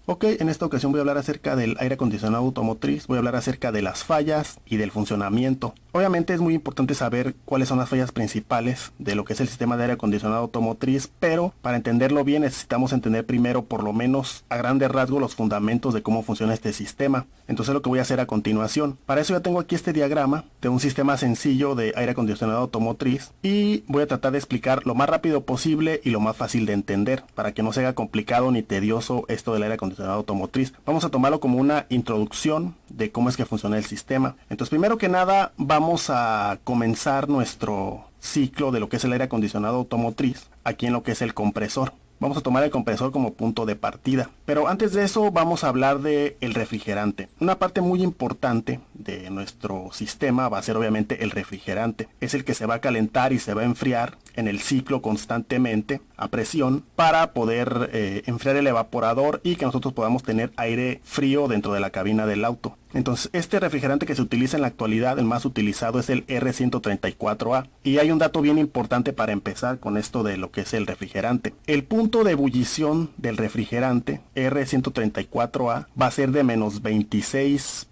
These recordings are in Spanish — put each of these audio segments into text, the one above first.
Ok, en esta ocasión voy a hablar acerca del aire acondicionado automotriz, voy a hablar acerca de las fallas y del funcionamiento. Obviamente es muy importante saber cuáles son las fallas principales de lo que es el sistema de aire acondicionado automotriz, pero para entenderlo bien necesitamos entender primero por lo menos a grandes rasgos los fundamentos de cómo funciona este sistema. Entonces lo que voy a hacer a continuación. Para eso ya tengo aquí este diagrama de un sistema sencillo de aire acondicionado automotriz y voy a tratar de explicar lo más rápido posible y lo más fácil de entender para que no se haga complicado ni tedioso esto del aire acondicionado automotriz. Vamos a tomarlo como una introducción de cómo es que funciona el sistema. Entonces, primero que nada, vamos a comenzar nuestro ciclo de lo que es el aire acondicionado automotriz aquí en lo que es el compresor. Vamos a tomar el compresor como punto de partida. Pero antes de eso vamos a hablar de el refrigerante. Una parte muy importante de nuestro sistema va a ser obviamente el refrigerante. Es el que se va a calentar y se va a enfriar en el ciclo constantemente a presión para poder enfriar el evaporador y que nosotros podamos tener aire frío dentro de la cabina del auto. Entonces este refrigerante que se utiliza en la actualidad, el más utilizado es el R134A. Y hay un dato bien importante para empezar con esto de lo que es el refrigerante. El punto de ebullición del refrigerante R134A va a ser de menos 26.2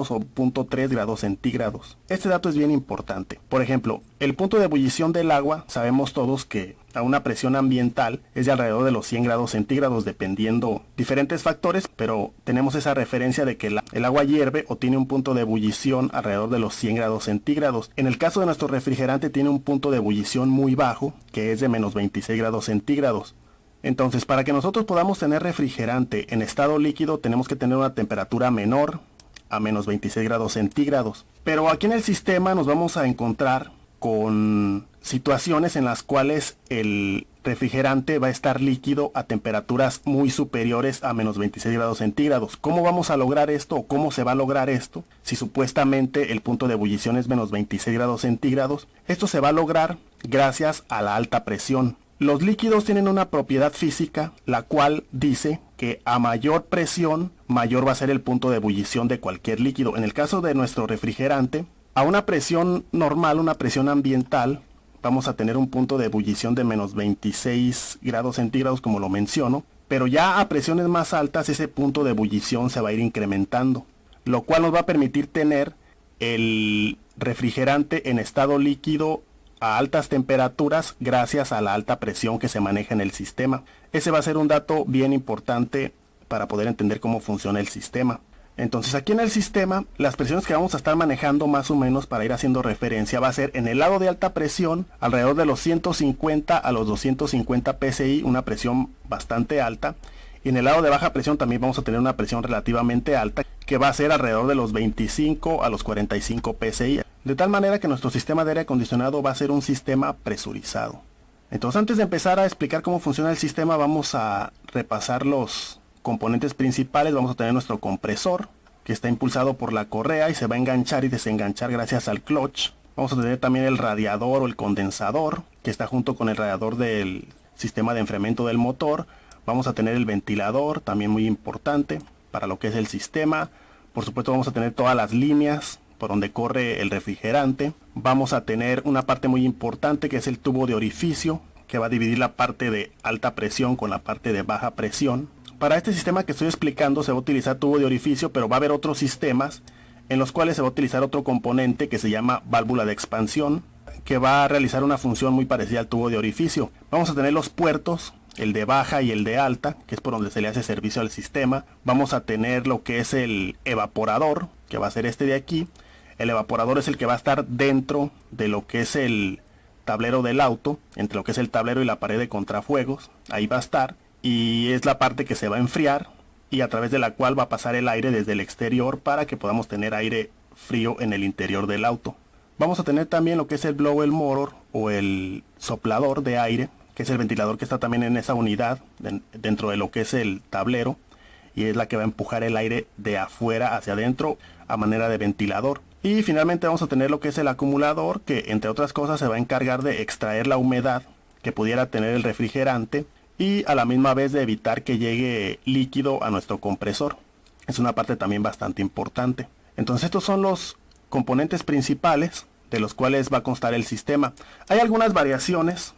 o 0.3 grados centígrados. Este dato es bien importante. Por ejemplo, el punto de ebullición del agua, sabemos todos que a una presión ambiental es de alrededor de los 100 grados centígrados, dependiendo diferentes factores, pero tenemos esa referencia de que el agua hierve o tiene un punto de ebullición alrededor de los 100 grados centígrados. En el caso de nuestro refrigerante tiene un punto de ebullición muy bajo, que es de menos 26 grados centígrados. Entonces, para que nosotros podamos tener refrigerante en estado líquido, tenemos que tener una temperatura menor a menos 26 grados centígrados. Pero aquí en el sistema nos vamos a encontrar con situaciones en las cuales el refrigerante va a estar líquido a temperaturas muy superiores a menos 26 grados centígrados. ¿Cómo vamos a lograr esto o cómo se va a lograr esto? Si supuestamente el punto de ebullición es menos 26 grados centígrados, esto se va a lograr gracias a la alta presión. Los líquidos tienen una propiedad física, la cual dice que a mayor presión, mayor va a ser el punto de ebullición de cualquier líquido. En el caso de nuestro refrigerante, a una presión normal, una presión ambiental, vamos a tener un punto de ebullición de menos 26 grados centígrados, como lo menciono, pero ya a presiones más altas ese punto de ebullición se va a ir incrementando, lo cual nos va a permitir tener el refrigerante en estado líquido a altas temperaturas gracias a la alta presión que se maneja en el sistema. Ese va a ser un dato bien importante para poder entender cómo funciona el sistema. Entonces aquí en el sistema las presiones que vamos a estar manejando más o menos para ir haciendo referencia va a ser en el lado de alta presión alrededor de los 150 a los 250 psi, una presión bastante alta. Y en el lado de baja presión también vamos a tener una presión relativamente alta que va a ser alrededor de los 25 a los 45 psi. De tal manera que nuestro sistema de aire acondicionado va a ser un sistema presurizado. Entonces antes de empezar a explicar cómo funciona el sistema vamos a repasar los componentes principales. Vamos a tener nuestro compresor que está impulsado por la correa y se va a enganchar y desenganchar gracias al clutch. Vamos a tener también el radiador o el condensador que está junto con el radiador del sistema de enfriamiento del motor. Vamos a tener el ventilador, también muy importante para lo que es el sistema. Por supuesto vamos a tener todas las líneas por donde corre el refrigerante. Vamos a tener una parte muy importante que es el tubo de orificio, que va a dividir la parte de alta presión con la parte de baja presión. Para este sistema que estoy explicando se va a utilizar tubo de orificio, pero va a haber otros sistemas en los cuales se va a utilizar otro componente que se llama válvula de expansión, que va a realizar una función muy parecida al tubo de orificio. Vamos a tener los puertos, el de baja y el de alta, que es por donde se le hace servicio al sistema. Vamos a tener lo que es el evaporador, que va a ser este de aquí. El evaporador es el que va a estar dentro de lo que es el tablero del auto, entre lo que es el tablero y la pared de contrafuegos. Ahí va a estar y es la parte que se va a enfriar y a través de la cual va a pasar el aire desde el exterior para que podamos tener aire frío en el interior del auto. Vamos a tener también lo que es el blower motor o el soplador de aire, que es el ventilador que está también en esa unidad dentro de lo que es el tablero y es la que va a empujar el aire de afuera hacia adentro a manera de ventilador. Y finalmente vamos a tener lo que es el acumulador, que entre otras cosas se va a encargar de extraer la humedad que pudiera tener el refrigerante y a la misma vez de evitar que llegue líquido a nuestro compresor. Es una parte también bastante importante. Entonces estos son los componentes principales de los cuales va a constar el sistema. Hay algunas variaciones,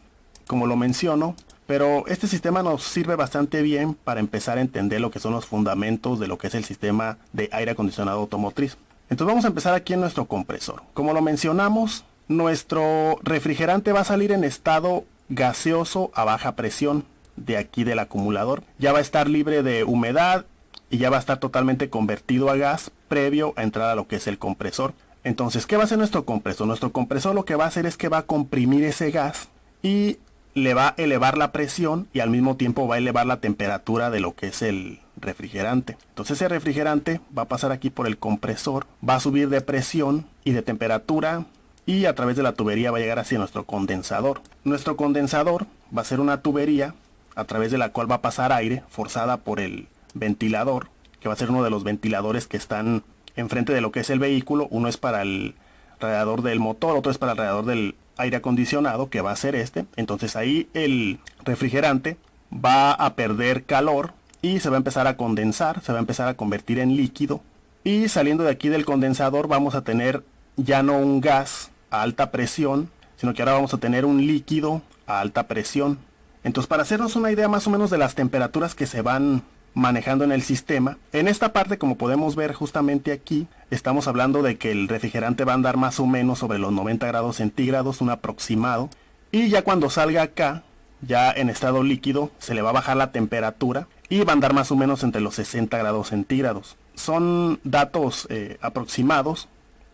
como lo menciono, Pero este sistema nos sirve bastante bien para empezar a entender lo que son los fundamentos de lo que es el sistema de aire acondicionado automotriz. Entonces vamos a empezar aquí en nuestro compresor. Como lo mencionamos, nuestro refrigerante va a salir en estado gaseoso a baja presión de aquí del acumulador. Ya va a estar libre de humedad y ya va a estar totalmente convertido a gas previo a entrar a lo que es el compresor. Entonces, ¿qué va a hacer nuestro compresor? Nuestro compresor lo que va a hacer es que va a comprimir ese gas y le va a elevar la presión y al mismo tiempo va a elevar la temperatura de lo que es el refrigerante. Entonces ese refrigerante va a pasar aquí por el compresor, va a subir de presión y de temperatura y a través de la tubería va a llegar hacia nuestro condensador. Nuestro condensador va a ser una tubería a través de la cual va a pasar aire forzada por el ventilador, que va a ser uno de los ventiladores que están enfrente de lo que es el vehículo. Uno es para el radiador del motor, otro es para el radiador del aire acondicionado, que va a ser este. Entonces ahí el refrigerante va a perder calor y se va a empezar a condensar, se va a empezar a convertir en líquido, y saliendo de aquí del condensador vamos a tener ya no un gas a alta presión, sino que ahora vamos a tener un líquido a alta presión. Entonces, para hacernos una idea más o menos de las temperaturas que se van manejando en el sistema, en esta parte, como podemos ver justamente aquí, estamos hablando de que el refrigerante va a andar más o menos sobre los 90 grados centígrados, un aproximado, y ya cuando salga acá, ya en estado líquido, se le va a bajar la temperatura y va a andar más o menos entre los 60 grados centígrados. Son datos aproximados,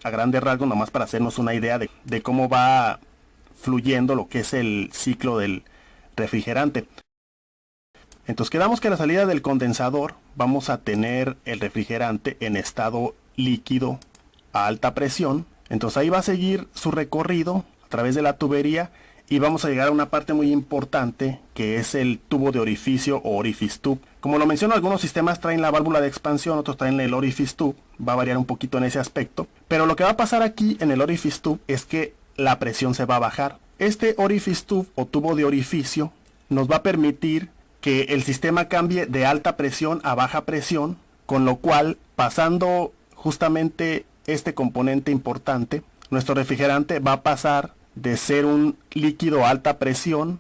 a grandes rasgos, nomás para hacernos una idea de cómo va fluyendo lo que es el ciclo del refrigerante. Entonces quedamos que a la salida del condensador vamos a tener el refrigerante en estado líquido a alta presión. Entonces ahí va a seguir su recorrido a través de la tubería y vamos a llegar a una parte muy importante, que es el tubo de orificio o orifice tube. Como lo menciono, algunos sistemas traen la válvula de expansión, otros traen el orifice tube. Va a variar un poquito en ese aspecto, pero lo que va a pasar aquí en el orifice tube es que la presión se va a bajar. Este orifice tube o tubo de orificio nos va a permitir que el sistema cambie de alta presión a baja presión, con lo cual, pasando justamente este componente importante, nuestro refrigerante va a pasar de ser un líquido a alta presión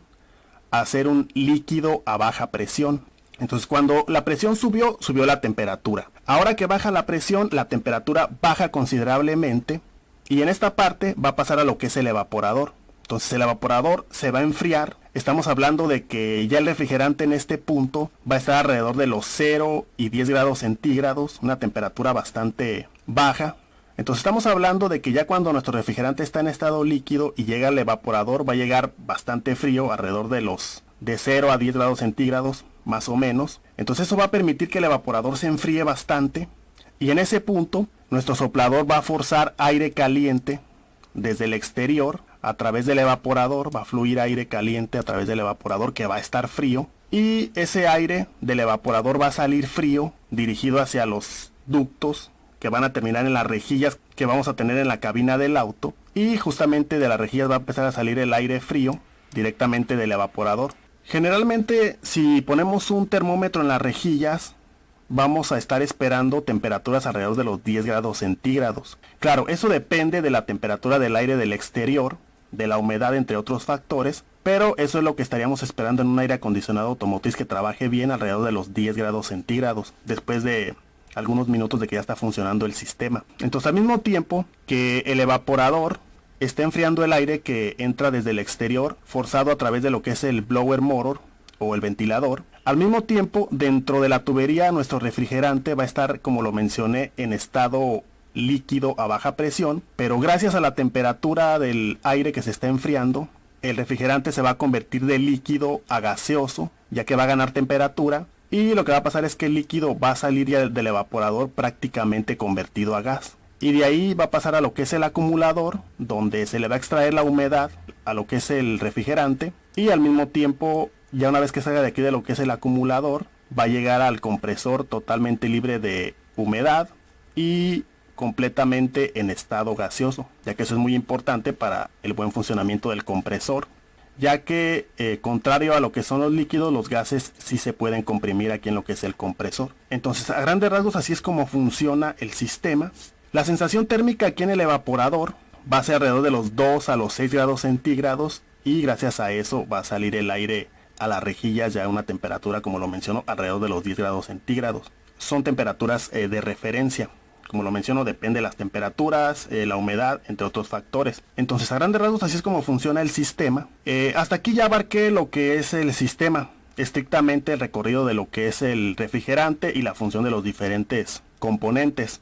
a ser un líquido a baja presión. Entonces, cuando la presión subió, subió la temperatura. Ahora que baja la presión, la temperatura baja considerablemente y en esta parte va a pasar a lo que es el evaporador. Entonces el evaporador se va a enfriar. Estamos hablando de que ya el refrigerante en este punto va a estar alrededor de los 0 y 10 grados centígrados, una temperatura bastante baja. Entonces estamos hablando de que ya cuando nuestro refrigerante está en estado líquido y llega al evaporador, va a llegar bastante frío, alrededor de 0 a 10 grados centígrados más o menos. Entonces eso va a permitir que el evaporador se enfríe bastante y en ese punto nuestro soplador va a forzar aire caliente desde el exterior a través del evaporador. Va a fluir aire caliente a través del evaporador, que va a estar frío, y ese aire del evaporador va a salir frío dirigido hacia los ductos que van a terminar en las rejillas que vamos a tener en la cabina del auto, y justamente de las rejillas va a empezar a salir el aire frío directamente del evaporador. Generalmente, si ponemos un termómetro en las rejillas, vamos a estar esperando temperaturas alrededor de los 10 grados centígrados. Claro, eso depende de la temperatura del aire del exterior, de la humedad, entre otros factores, pero eso es lo que estaríamos esperando en un aire acondicionado automotriz que trabaje bien alrededor de los 10 grados centígrados, después de algunos minutos de que ya está funcionando el sistema. Entonces, al mismo tiempo que el evaporador está enfriando el aire que entra desde el exterior, forzado a través de lo que es el blower motor o el ventilador, al mismo tiempo dentro de la tubería nuestro refrigerante va a estar, como lo mencioné, en estado líquido a baja presión, pero gracias a la temperatura del aire que se está enfriando, el refrigerante se va a convertir de líquido a gaseoso, ya que va a ganar temperatura, y lo que va a pasar es que el líquido va a salir ya del evaporador prácticamente convertido a gas. Y de ahí va a pasar a lo que es el acumulador, donde se le va a extraer la humedad a lo que es el refrigerante, y al mismo tiempo, ya una vez que salga de aquí de lo que es el acumulador, va a llegar al compresor totalmente libre de humedad y completamente en estado gaseoso, ya que eso es muy importante para el buen funcionamiento del compresor, ya que contrario a lo que son los líquidos, los gases sí se pueden comprimir aquí en lo que es el compresor. Entonces, a grandes rasgos, así es como funciona el sistema. La sensación térmica aquí en el evaporador va a ser alrededor de los 2 a los 6 grados centígrados, y gracias a eso va a salir el aire a las rejillas ya a una temperatura, como lo menciono, alrededor de los 10 grados centígrados. Son temperaturas de referencia. Como lo menciono, depende de las temperaturas, la humedad, entre otros factores. Entonces, a grandes rasgos, así es como funciona el sistema. Hasta aquí ya abarqué lo que es el sistema, estrictamente el recorrido de lo que es el refrigerante y la función de los diferentes componentes.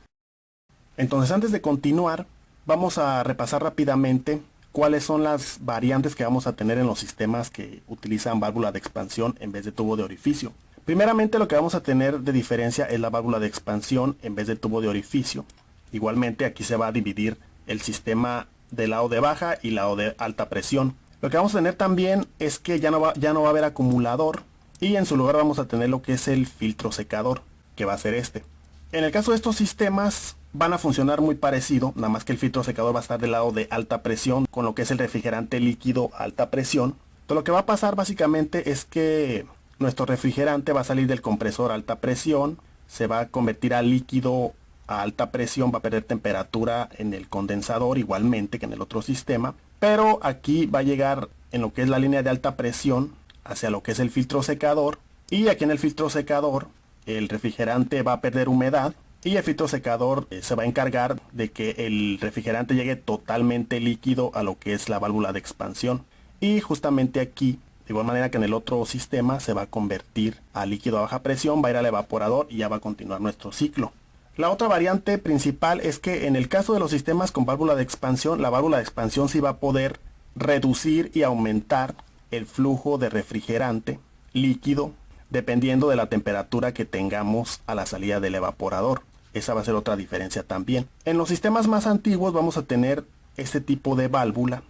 Entonces, antes de continuar, vamos a repasar rápidamente cuáles son las variantes que vamos a tener en los sistemas que utilizan válvula de expansión en vez de tubo de orificio. Primeramente, lo que vamos a tener de diferencia es la válvula de expansión en vez de tubo de orificio. Igualmente, aquí se va a dividir el sistema del lado de baja y lado de alta presión. Lo que vamos a tener también es que ya no va a haber acumulador, y en su lugar vamos a tener lo que es el filtro secador, que va a ser este. En el caso de estos sistemas van a funcionar muy parecido, nada más que el filtro secador va a estar del lado de alta presión, con lo que es el refrigerante líquido a alta presión. Entonces, lo que va a pasar básicamente es que nuestro refrigerante va a salir del compresor a alta presión, se va a convertir a líquido a alta presión, va a perder temperatura en el condensador igualmente que en el otro sistema, pero aquí va a llegar en lo que es la línea de alta presión hacia lo que es el filtro secador, y aquí en el filtro secador el refrigerante va a perder humedad y el filtro secador se va a encargar de que el refrigerante llegue totalmente líquido a lo que es la válvula de expansión, y justamente aquí, de igual manera que en el otro sistema, se va a convertir a líquido a baja presión, va a ir al evaporador y ya va a continuar nuestro ciclo. La otra variante principal es que en el caso de los sistemas con válvula de expansión, la válvula de expansión sí va a poder reducir y aumentar el flujo de refrigerante líquido dependiendo de la temperatura que tengamos a la salida del evaporador. Esa va a ser otra diferencia también. En los sistemas más antiguos vamos a tener este tipo de válvula,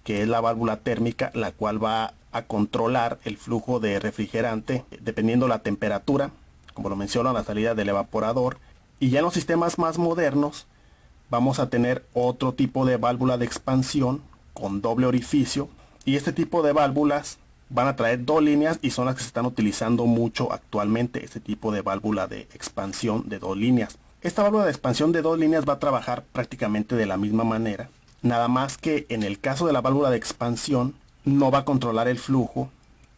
que es la válvula térmica, la cual va a controlar el flujo de refrigerante dependiendo la temperatura, como lo menciono, a la salida del evaporador. Y ya en los sistemas más modernos vamos a tener otro tipo de válvula de expansión con doble orificio, y este tipo de válvulas van a traer dos líneas y son las que se están utilizando mucho actualmente, este tipo de válvula de expansión de dos líneas. Esta válvula de expansión de dos líneas va a trabajar prácticamente de la misma manera, nada más que en el caso de la válvula de expansión no va a controlar el flujo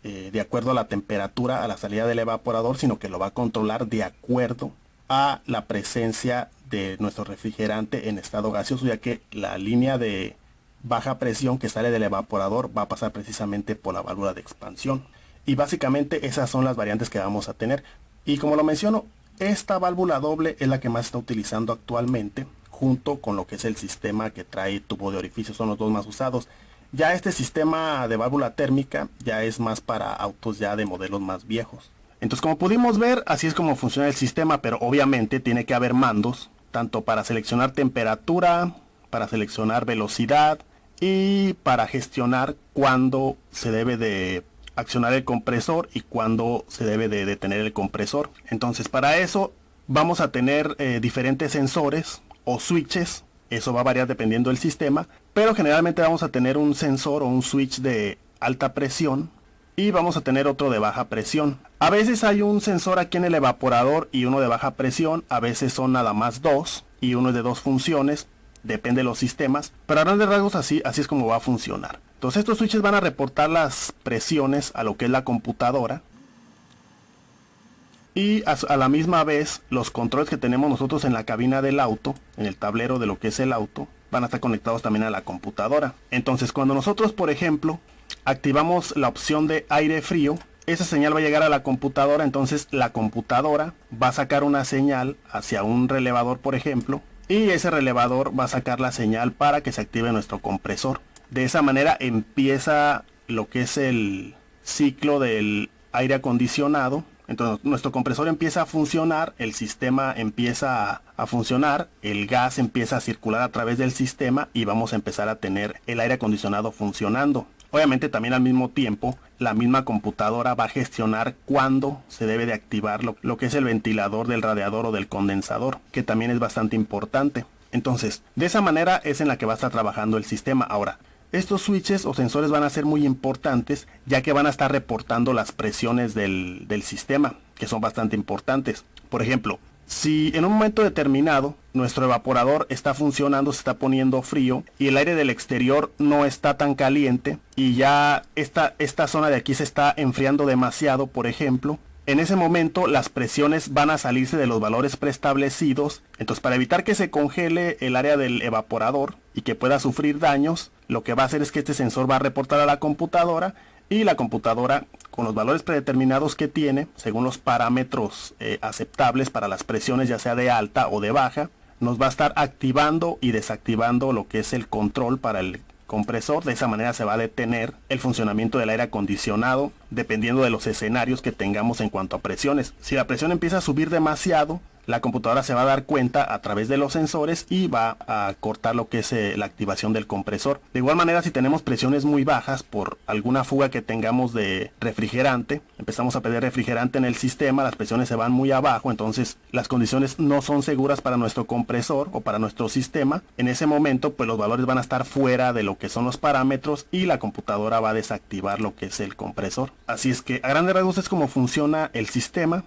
de acuerdo a la temperatura a la salida del evaporador, sino que lo va a controlar de acuerdo a la presencia de nuestro refrigerante en estado gaseoso, ya que la línea de baja presión que sale del evaporador va a pasar precisamente por la válvula de expansión. Y básicamente esas son las variantes que vamos a tener. Y como lo menciono, esta válvula doble es la que más está utilizando actualmente, junto con lo que es el sistema que trae tubo de orificio, son los dos más usados. Ya este sistema de válvula térmica ya es más para autos ya de modelos más viejos. Entonces, como pudimos ver, así es como funciona el sistema, pero obviamente tiene que haber mandos, tanto para seleccionar temperatura, para seleccionar velocidad y para gestionar cuándo se debe de accionar el compresor y cuándo se debe de detener el compresor. Entonces, para eso vamos a tener diferentes sensores o switches. Eso va a variar dependiendo del sistema, pero generalmente vamos a tener un sensor o un switch de alta presión y vamos a tener otro de baja presión. A veces hay un sensor aquí en el evaporador y uno de baja presión, a veces son nada más dos y uno es de dos funciones, depende de los sistemas, pero a grandes rasgos así es como va a funcionar. Entonces estos switches van a reportar las presiones a lo que es la computadora, y a la misma vez los controles que tenemos nosotros en la cabina del auto, en el tablero de lo que es el auto, van a estar conectados también a la computadora. Entonces cuando nosotros, por ejemplo, activamos la opción de aire frío, esa señal va a llegar a la computadora. Entonces la computadora va a sacar una señal hacia un relevador, por ejemplo, y ese relevador va a sacar la señal para que se active nuestro compresor. De esa manera empieza lo que es el ciclo del aire acondicionado. Entonces nuestro compresor empieza a funcionar, el sistema empieza a funcionar, el gas empieza a circular a través del sistema y vamos a empezar a tener el aire acondicionado funcionando. Obviamente también al mismo tiempo la misma computadora va a gestionar cuándo se debe de activar lo que es el ventilador del radiador o del condensador, que también es bastante importante. Entonces, de esa manera es en la que va a estar trabajando el sistema. Ahora, estos switches o sensores van a ser muy importantes, ya que van a estar reportando las presiones del sistema, que son bastante importantes. Por ejemplo, Si en un momento determinado nuestro evaporador está funcionando, se está poniendo frío y el aire del exterior no está tan caliente y ya esta zona de aquí se está enfriando demasiado, por ejemplo, en ese momento las presiones van a salirse de los valores preestablecidos. Entonces, para evitar que se congele el área del evaporador y que pueda sufrir daños, lo que va a hacer es que este sensor va a reportar a la computadora y la computadora, con los valores predeterminados que tiene, según los parámetros aceptables para las presiones, ya sea de alta o de baja, nos va a estar activando y desactivando lo que es el control para el compresor. De esa manera se va a detener el funcionamiento del aire acondicionado dependiendo de los escenarios que tengamos en cuanto a presiones. Si la presión empieza a subir demasiado, la computadora se va a dar cuenta a través de los sensores y va a cortar lo que es la activación del compresor. De igual manera, si tenemos presiones muy bajas por alguna fuga que tengamos de refrigerante, empezamos a perder refrigerante en el sistema, las presiones se van muy abajo, entonces las condiciones no son seguras para nuestro compresor o para nuestro sistema. En ese momento, pues los valores van a estar fuera de lo que son los parámetros y la computadora va a desactivar lo que es el compresor. Así es que a grandes rasgos es como funciona el sistema.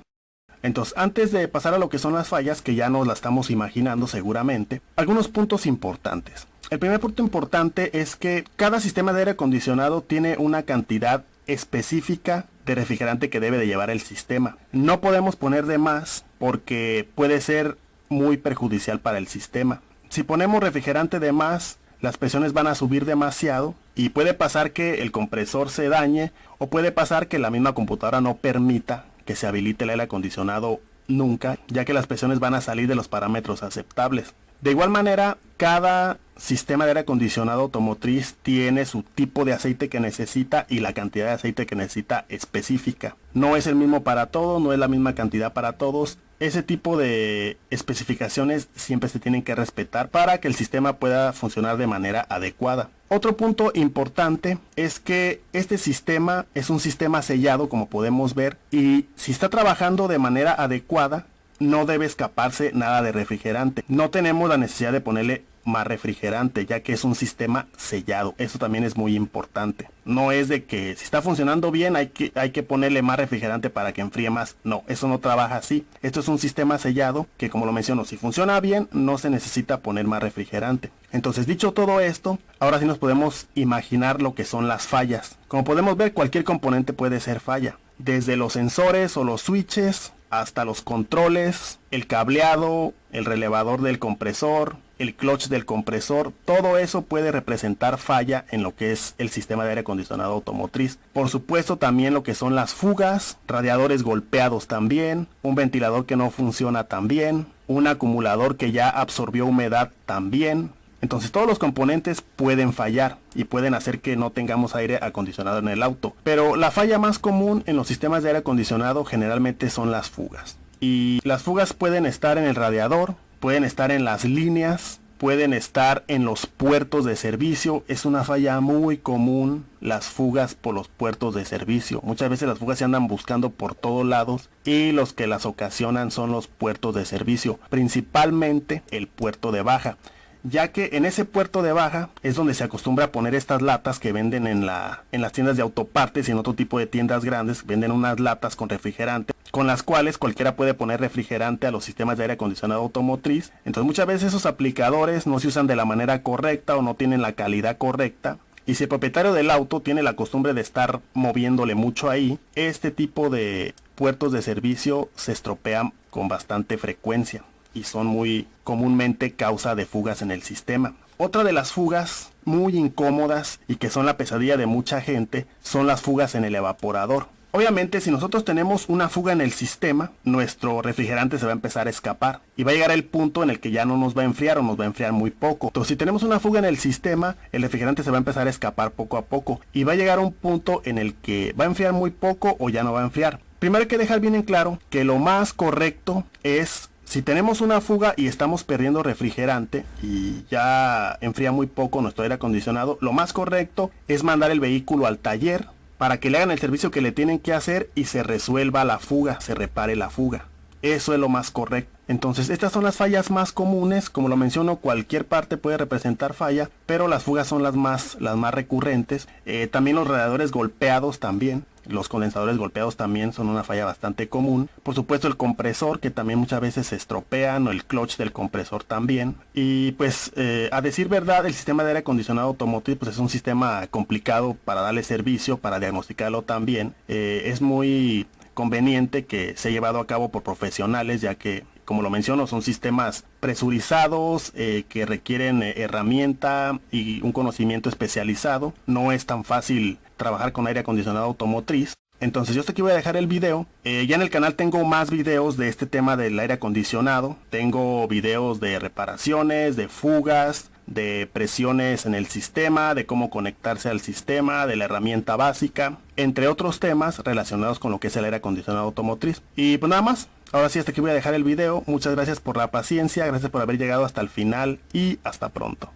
Entonces, antes de pasar a lo que son las fallas, que ya nos la estamos imaginando seguramente, algunos puntos importantes. El primer punto importante es que cada sistema de aire acondicionado tiene una cantidad específica de refrigerante que debe de llevar el sistema. No podemos poner de más porque puede ser muy perjudicial para el sistema. Si ponemos refrigerante de más, las presiones van a subir demasiado y puede pasar que el compresor se dañe o puede pasar que la misma computadora no permita que se habilite el aire acondicionado nunca, ya que las presiones van a salir de los parámetros aceptables. De igual manera, cada sistema de aire acondicionado automotriz tiene su tipo de aceite que necesita y la cantidad de aceite que necesita específica. No es el mismo para todos, no es la misma cantidad para todos. Ese tipo de especificaciones siempre se tienen que respetar para que el sistema pueda funcionar de manera adecuada. Otro punto importante es que este sistema es un sistema sellado, como podemos ver, y si está trabajando de manera adecuada, no debe escaparse nada de refrigerante. No tenemos la necesidad de ponerle más refrigerante, ya que es un sistema sellado. Eso también es muy importante. No es de que si está funcionando bien hay que ponerle más refrigerante para que enfríe más. No, eso no trabaja así. Esto es un sistema sellado que, como lo menciono, si funciona bien no se necesita poner más refrigerante. Entonces, dicho todo esto, ahora sí nos podemos imaginar lo que son las fallas. Como podemos ver, cualquier componente puede ser falla, desde los sensores o los switches hasta los controles, el cableado, el relevador del compresor, el clutch del compresor. Todo eso puede representar falla en lo que es el sistema de aire acondicionado automotriz. Por supuesto, también lo que son las fugas, radiadores golpeados también, un ventilador que no funciona también, un acumulador que ya absorbió humedad también. Entonces todos los componentes pueden fallar y pueden hacer que no tengamos aire acondicionado en el auto. Pero la falla más común en los sistemas de aire acondicionado generalmente son las fugas. Y las fugas pueden estar en el radiador, pueden estar en las líneas, pueden estar en los puertos de servicio. Es una falla muy común las fugas por los puertos de servicio. Muchas veces las fugas se andan buscando por todos lados y los que las ocasionan son los puertos de servicio, principalmente el puerto de baja, ya que en ese puerto de baja es donde se acostumbra a poner estas latas que venden en las tiendas de autopartes y en otro tipo de tiendas grandes. Venden unas latas con refrigerante, con las cuales cualquiera puede poner refrigerante a los sistemas de aire acondicionado automotriz. Entonces muchas veces esos aplicadores no se usan de la manera correcta o no tienen la calidad correcta. Y si el propietario del auto tiene la costumbre de estar moviéndole mucho ahí, este tipo de puertos de servicio se estropean con bastante frecuencia y son muy comúnmente causa de fugas en el sistema. Otra de las fugas muy incómodas y que son la pesadilla de mucha gente son las fugas en el evaporador. Obviamente, si nosotros tenemos una fuga en el sistema, nuestro refrigerante se va a empezar a escapar y va a llegar el punto en el que ya no nos va a enfriar o nos va a enfriar muy poco. Entonces, si tenemos una fuga en el sistema, el refrigerante se va a empezar a escapar poco a poco y va a llegar a un punto en el que va a enfriar muy poco o ya no va a enfriar. Primero hay que dejar bien en claro que lo más correcto es, si tenemos una fuga y estamos perdiendo refrigerante y ya enfría muy poco nuestro aire acondicionado, lo más correcto es mandar el vehículo al taller para que le hagan el servicio que le tienen que hacer y se resuelva la fuga, se repare la fuga. Eso es lo más correcto. Entonces, estas son las fallas más comunes. Como lo menciono, cualquier parte puede representar falla, pero las fugas son las más recurrentes. También los radiadores golpeados también. Los condensadores golpeados también son una falla bastante común. Por supuesto el compresor, que también muchas veces se estropean, o el clutch del compresor también. Y pues a decir verdad, el sistema de aire acondicionado automotriz pues es un sistema complicado para darle servicio, para diagnosticarlo también. Es muy conveniente que sea llevado a cabo por profesionales, ya que, como lo menciono, son sistemas presurizados que requieren herramienta y un conocimiento especializado. No es tan fácil trabajar con aire acondicionado automotriz. Entonces yo hasta aquí voy a dejar el video. Ya en el canal tengo más videos de este tema del aire acondicionado. Tengo videos de reparaciones, de fugas, de presiones en el sistema, de cómo conectarse al sistema, de la herramienta básica, entre otros temas relacionados con lo que es el aire acondicionado automotriz. Y pues nada más. Ahora sí, hasta aquí voy a dejar el video. Muchas gracias por la paciencia, gracias por haber llegado hasta el final y hasta pronto.